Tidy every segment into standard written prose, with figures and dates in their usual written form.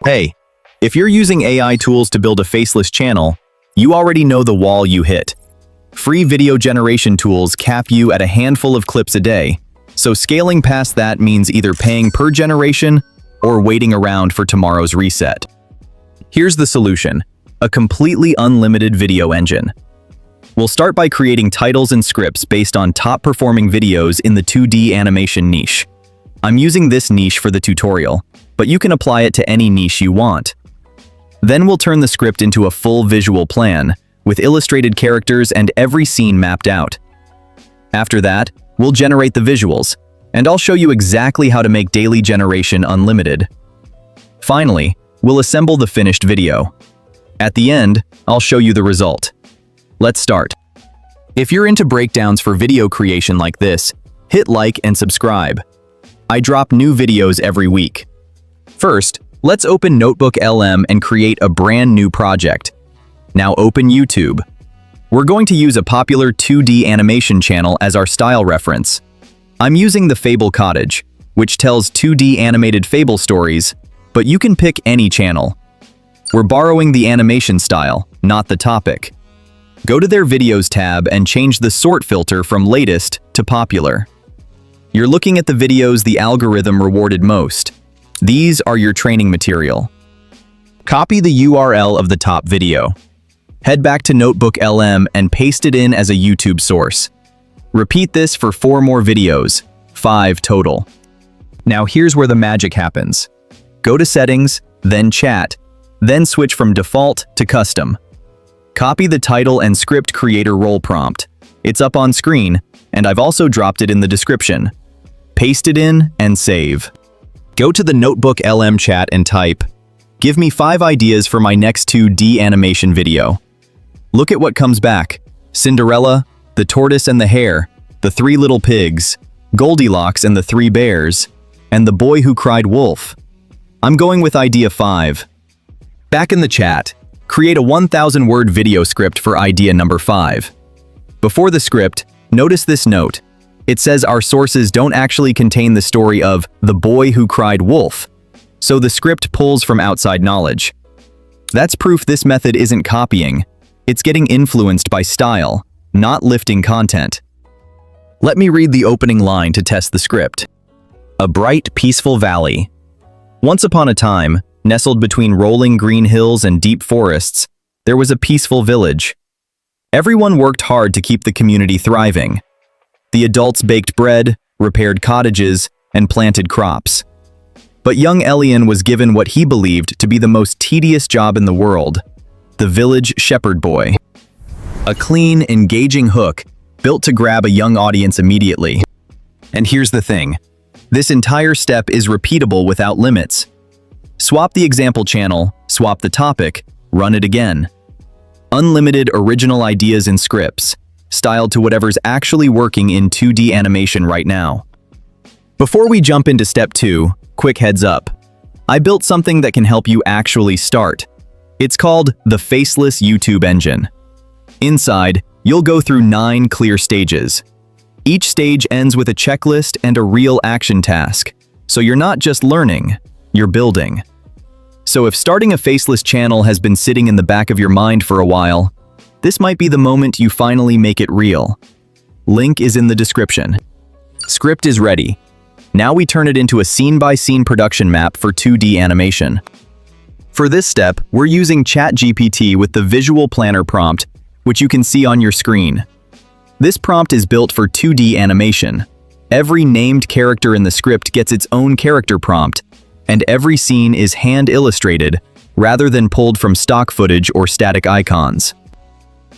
Hey, if you're using AI tools to build a faceless channel, you already know the wall you hit. Free video generation tools cap you at a handful of clips a day, so scaling past that means either paying per generation or waiting around for tomorrow's reset. Here's the solution: a completely unlimited video engine. We'll start by creating titles and scripts based on top-performing videos in the 2D animation niche. I'm using this niche for the tutorial, but you can apply it to any niche you want. Then we'll turn the script into a full visual plan, with illustrated characters and every scene mapped out. After that, we'll generate the visuals, and I'll show you exactly how to make daily generation unlimited. Finally, we'll assemble the finished video. At the end, I'll show you the result. Let's start. If you're into breakdowns for video creation like this, hit like and subscribe. I drop new videos every week. First, let's open NotebookLM and create a brand new project. Now open YouTube. We're going to use a popular 2D animation channel as our style reference. I'm using the Fable Cottage, which tells 2D animated fable stories, but you can pick any channel. We're borrowing the animation style, not the topic. Go to their Videos tab and change the sort filter from latest to popular. You're looking at the videos the algorithm rewarded most. These are your training material. Copy the URL of the top video. Head back to NotebookLM and paste it in as a YouTube source. Repeat this for 4 more videos, 5 total. Now here's where the magic happens. Go to Settings, then Chat, then switch from Default to Custom. Copy the title and script creator role prompt. It's up on screen, and I've also dropped it in the description. Paste it in and save. Go to the NotebookLM chat and type, "Give me 5 ideas for my next 2D animation video." Look at what comes back: Cinderella, the tortoise and the hare, the 3 little pigs, Goldilocks and the 3 bears, and the boy who cried wolf. I'm going with idea 5. Back in the chat, create a 1,000-word video script for idea number 5. Before the script, notice this note. It says our sources don't actually contain the story of the boy who cried wolf, so the script pulls from outside knowledge. That's proof this method isn't copying. It's getting influenced by style, not lifting content. Let me read the opening line to test the script. A bright, peaceful valley. Once upon a time, nestled between rolling green hills and deep forests, there was a peaceful village. Everyone worked hard to keep the community thriving. The adults baked bread, repaired cottages, and planted crops. But young Elian was given what he believed to be the most tedious job in the world: the village shepherd boy. A clean, engaging hook, built to grab a young audience immediately. And here's the thing: this entire step is repeatable without limits. Swap the example channel, swap the topic, run it again. Unlimited original ideas and scripts, styled to whatever's actually working in 2D animation right now. Before we jump into step 2, quick heads up. I built something that can help you actually start. It's called the Faceless YouTube Engine. Inside, you'll go through 9 clear stages. Each stage ends with a checklist and a real action task, so you're not just learning, you're building. So if starting a faceless channel has been sitting in the back of your mind for a while, this might be the moment you finally make it real. Link is in the description. Script is ready. Now we turn it into a scene-by-scene production map for 2D animation. For this step, we're using ChatGPT with the Visual Planner prompt, which you can see on your screen. This prompt is built for 2D animation. Every named character in the script gets its own character prompt, and every scene is hand-illustrated rather than pulled from stock footage or static icons.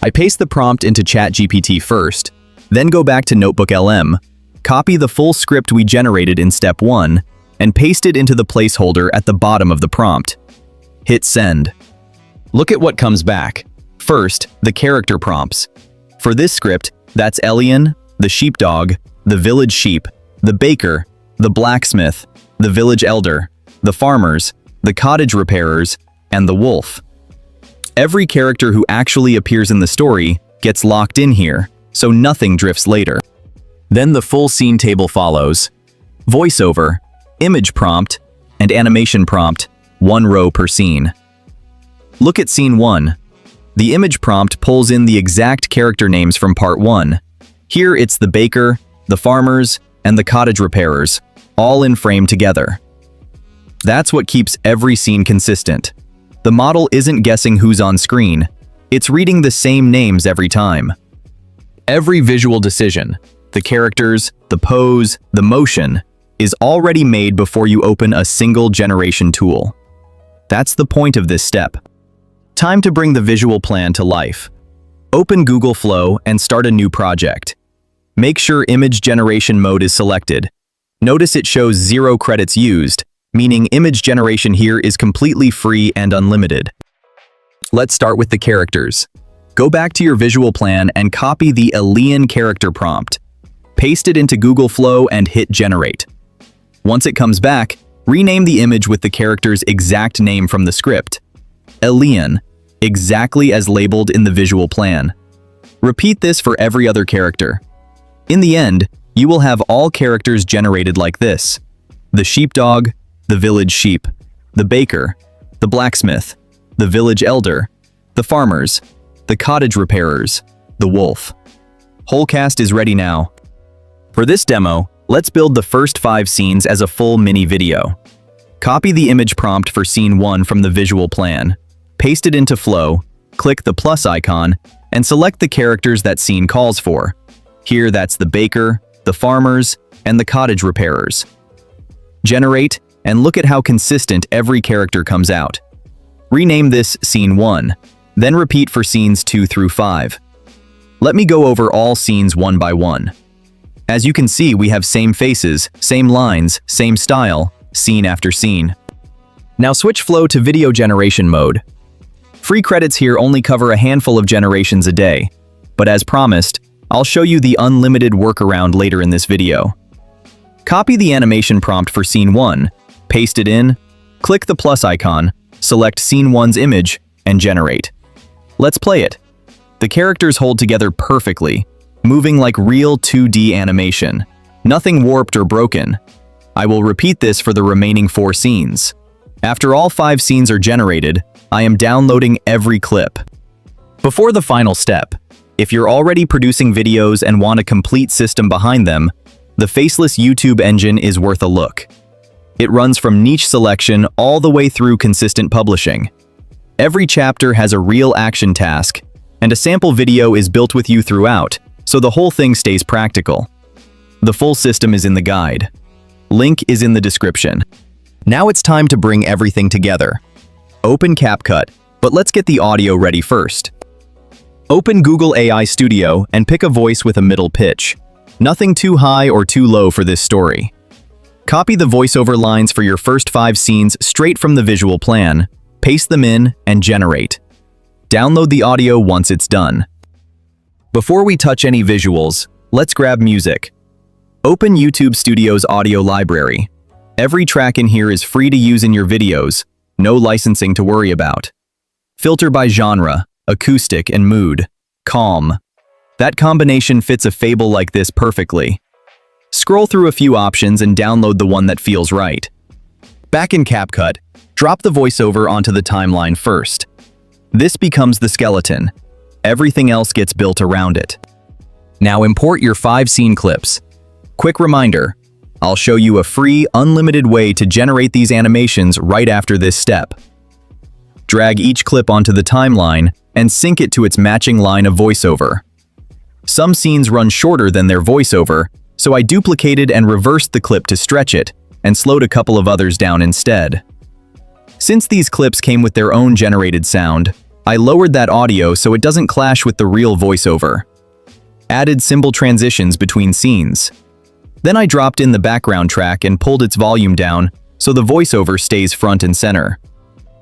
I paste the prompt into ChatGPT first, then go back to NotebookLM, copy the full script we generated in step 1, and paste it into the placeholder at the bottom of the prompt. Hit send. Look at what comes back. First, the character prompts. For this script, that's Elian, the sheepdog, the village sheep, the baker, the blacksmith, the village elder, the farmers, the cottage repairers, and the wolf. Every character who actually appears in the story gets locked in here, so nothing drifts later. Then the full scene table follows. Voiceover, image prompt, and animation prompt one row per scene. Look at scene 1. The image prompt pulls in the exact character names from part 1. Here it's the baker, the farmers, and the cottage repairers, all in frame together. That's what keeps every scene consistent. The model isn't guessing who's on screen, it's reading the same names every time. Every visual decision, the characters, the pose, the motion, is already made before you open a single generation tool. That's the point of this step. Time to bring the visual plan to life. Open Google Flow and start a new project. Make sure image generation mode is selected. Notice it shows 0 credits used, meaning image generation here is completely free and unlimited. Let's start with the characters. Go back to your visual plan and copy the alien character prompt. Paste it into Google Flow and hit generate. Once it comes back, rename the image with the character's exact name from the script. Alien, exactly as labeled in the visual plan. Repeat this for every other character. In the end, you will have all characters generated like this: the sheepdog, the village sheep, the baker, the blacksmith, the village elder, the farmers, the cottage repairers, the wolf. Whole cast is ready now. For this demo, let's build the first 5 scenes as a full mini video. Copy the image prompt for scene 1 from the visual plan. Paste it into Flow, click the plus icon, and select the characters that scene calls for. Here that's the baker, the farmers, and the cottage repairers. Generate, and look at how consistent every character comes out. Rename this Scene 1, then repeat for scenes 2 through 5. Let me go over all scenes one by one. As you can see, we have same faces, same lines, same style, scene after scene. Now switch Flow to video generation mode. Free credits here only cover a handful of generations a day, but as promised, I'll show you the unlimited workaround later in this video. Copy the animation prompt for scene 1, paste it in, click the plus icon, select scene 1's image, and generate. Let's play it. The characters hold together perfectly, moving like real 2D animation. Nothing warped or broken. I will repeat this for the remaining 4 scenes. After all 5 scenes are generated, I am downloading every clip. Before the final step, if you're already producing videos and want a complete system behind them, the Faceless YouTube engine is worth a look. It runs from niche selection all the way through consistent publishing. Every chapter has a real action task, and a sample video is built with you throughout, so the whole thing stays practical. The full system is in the guide. Link is in the description. Now it's time to bring everything together. Open CapCut, but let's get the audio ready first. Open Google AI Studio and pick a voice with a middle pitch. Nothing too high or too low for this story. Copy the voiceover lines for your first 5 scenes straight from the visual plan, paste them in, and generate. Download the audio once it's done. Before we touch any visuals, let's grab music. Open YouTube Studio's audio library. Every track in here is free to use in your videos, no licensing to worry about. Filter by genre, acoustic, and mood. Calm. That combination fits a fable like this perfectly. Scroll through a few options and download the one that feels right. Back in CapCut, drop the voiceover onto the timeline first. This becomes the skeleton. Everything else gets built around it. Now import your 5 scene clips. Quick reminder, I'll show you a free, unlimited way to generate these animations right after this step. Drag each clip onto the timeline and sync it to its matching line of voiceover. Some scenes run shorter than their voiceover, so I duplicated and reversed the clip to stretch it, and slowed a couple of others down instead. Since these clips came with their own generated sound, I lowered that audio so it doesn't clash with the real voiceover. Added symbol transitions between scenes. Then I dropped in the background track and pulled its volume down so the voiceover stays front and center.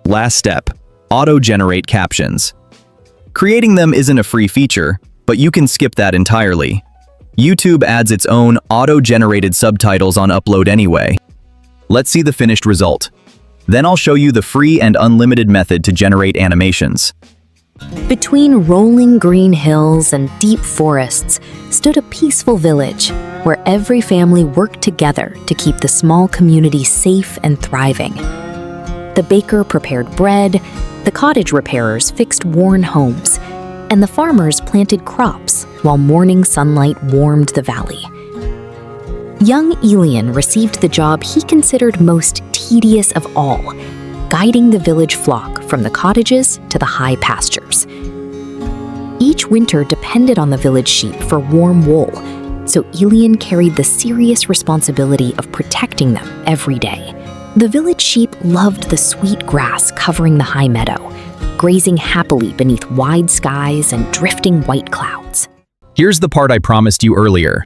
Last step, auto-generate captions. Creating them isn't a free feature, but you can skip that entirely. YouTube adds its own auto-generated subtitles on upload anyway. Let's see the finished result. Then I'll show you the free and unlimited method to generate animations. Between rolling green hills and deep forests stood a peaceful village where every family worked together to keep the small community safe and thriving. The baker prepared bread, the cottage repairers fixed worn homes, and the farmers planted crops while morning sunlight warmed the valley. Young Elian received the job he considered most tedious of all, guiding the village flock from the cottages to the high pastures. Each winter depended on the village sheep for warm wool, so Elian carried the serious responsibility of protecting them every day. The village sheep loved the sweet grass covering the high meadow, grazing happily beneath wide skies and drifting white clouds. Here's the part I promised you earlier.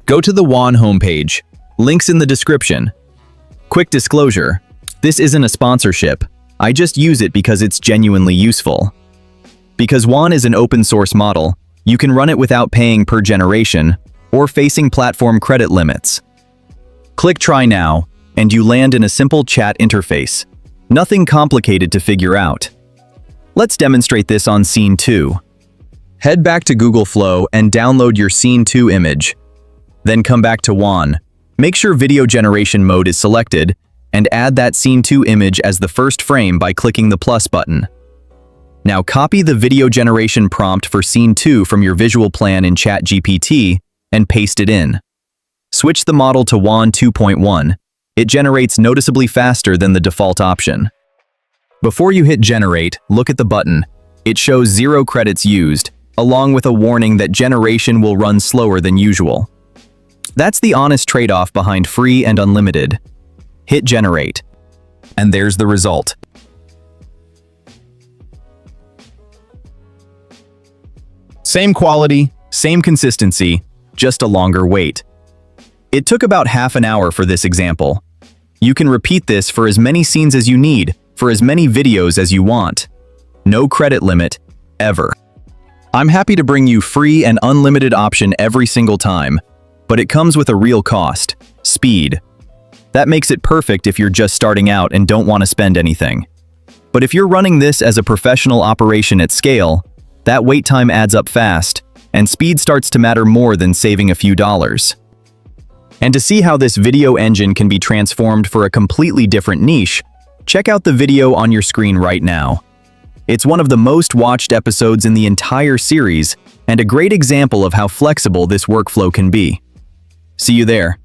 Go to the WAN homepage. Links in the description. Quick disclosure, this isn't a sponsorship. I just use it because it's genuinely useful. Because WAN is an open source model, you can run it without paying per generation or facing platform credit limits. Click Try Now, and you land in a simple chat interface. Nothing complicated to figure out. Let's demonstrate this on Scene 2. Head back to Google Flow and download your Scene 2 image. Then come back to WAN. Make sure video generation mode is selected, and add that Scene 2 image as the first frame by clicking the plus button. Now copy the video generation prompt for Scene 2 from your visual plan in ChatGPT and paste it in. Switch the model to WAN 2.1. It generates noticeably faster than the default option. Before you hit generate, look at the button. It shows 0 credits used, along with a warning that generation will run slower than usual. That's the honest trade-off behind free and unlimited. Hit generate. And there's the result. Same quality, same consistency, just a longer wait. It took about half an hour for this example. You can repeat this for as many scenes as you need, for as many videos as you want. No credit limit, ever. I'm happy to bring you free and unlimited option every single time, but it comes with a real cost, speed. That makes it perfect if you're just starting out and don't want to spend anything. But if you're running this as a professional operation at scale, that wait time adds up fast, and speed starts to matter more than saving a few dollars. And to see how this video engine can be transformed for a completely different niche, check out the video on your screen right now. It's one of the most watched episodes in the entire series, and a great example of how flexible this workflow can be. See you there.